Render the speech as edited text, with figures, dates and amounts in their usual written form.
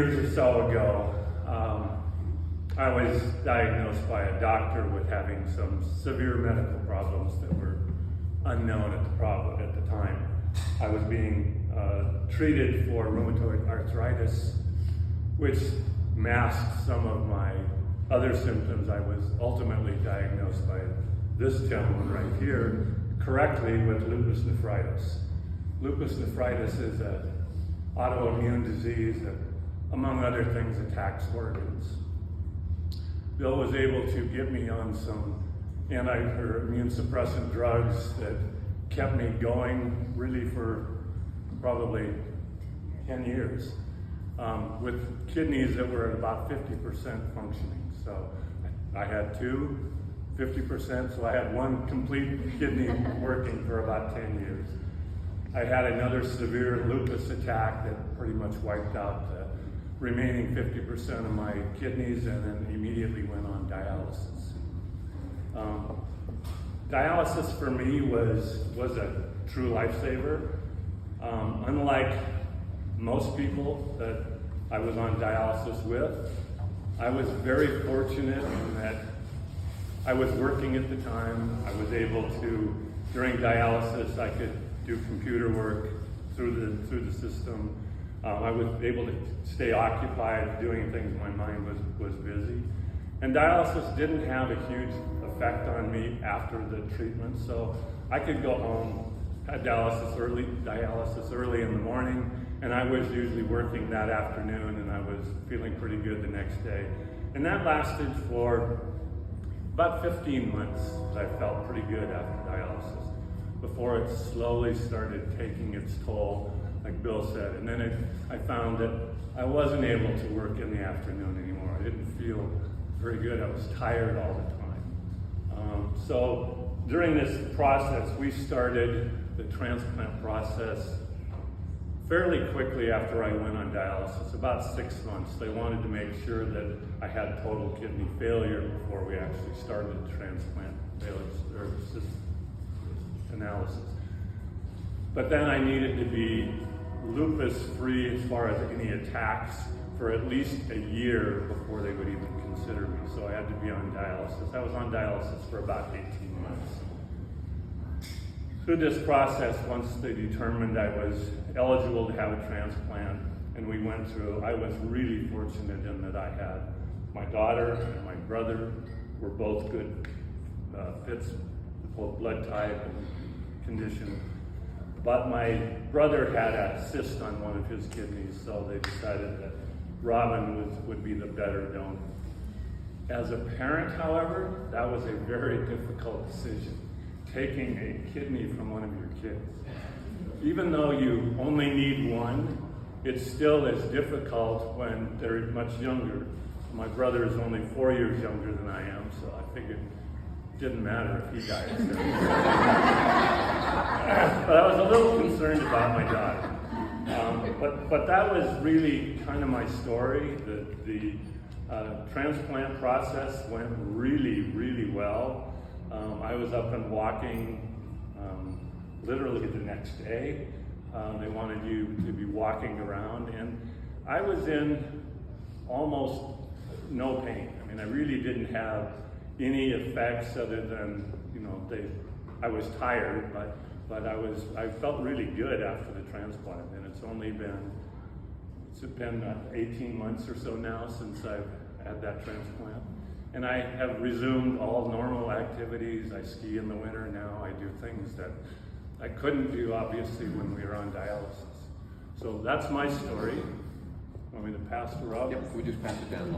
Years or so ago, I was diagnosed by a doctor with having some severe medical problems that were unknown at the time. I was being treated for rheumatoid arthritis, which masked some of my other symptoms. I was ultimately diagnosed by this gentleman right here correctly with lupus nephritis. Lupus nephritis is an autoimmune disease that, among other things, attacks organs. Bill was able to get me on some immune suppressant drugs that kept me going really for probably 10 years, with kidneys that were at about 50% functioning. So I had 50%, so I had one complete kidney working for about 10 years. I had another severe lupus attack that pretty much wiped out the remaining 50% of my kidneys, and then immediately went on dialysis. Dialysis for me was a true lifesaver. Unlike most people that I was on dialysis with, I was very fortunate in that I was working at the time. I was able to, during dialysis, I could do computer work through the system. I was able to stay occupied doing things. My mind was busy. And dialysis didn't have a huge effect on me after the treatment, so I could go home, had dialysis early in the morning, and I was usually working that afternoon, and I was feeling pretty good the next day. And that lasted for about 15 months. I felt pretty good after dialysis, before it slowly started taking its toll, like Bill said. And then I found that I wasn't able to work in the afternoon anymore. I didn't feel very good. I was tired all the time. So during this process, we started the transplant process fairly quickly after I went on dialysis, about 6 months. They wanted to make sure that I had total kidney failure before we actually started the transplant analysis. But then I needed to be lupus-free as far as any attacks for at least a year before they would even consider me. So I had to be on dialysis. I was on dialysis for about 18 months. Through this process, once they determined I was eligible to have a transplant, and we went through, I was really fortunate in that I had my daughter and my brother were both good fits, both blood type and condition. But my brother had a cyst on one of his kidneys, so they decided that Robin would be the better donor. As a parent, however, that was a very difficult decision, taking a kidney from one of your kids. Even though you only need one, it still is difficult when they're much younger. My brother is only 4 years younger than I am, so I figured it didn't matter if he died. But I was a little concerned about my daughter. But that was really kind of my story. The transplant process went really, really well. I was up and walking literally the next day. They wanted you to be walking around, and I was in almost no pain. I mean, I really didn't have any effects other than, I was tired, but I felt really good after the transplant, and it's been 18 months or so now since I've had that transplant. And I have resumed all normal activities. I ski in the winter now. I do things that I couldn't do, obviously, when we were on dialysis. So that's my story. Want me to pass to Rob? Yep, we just pass it down.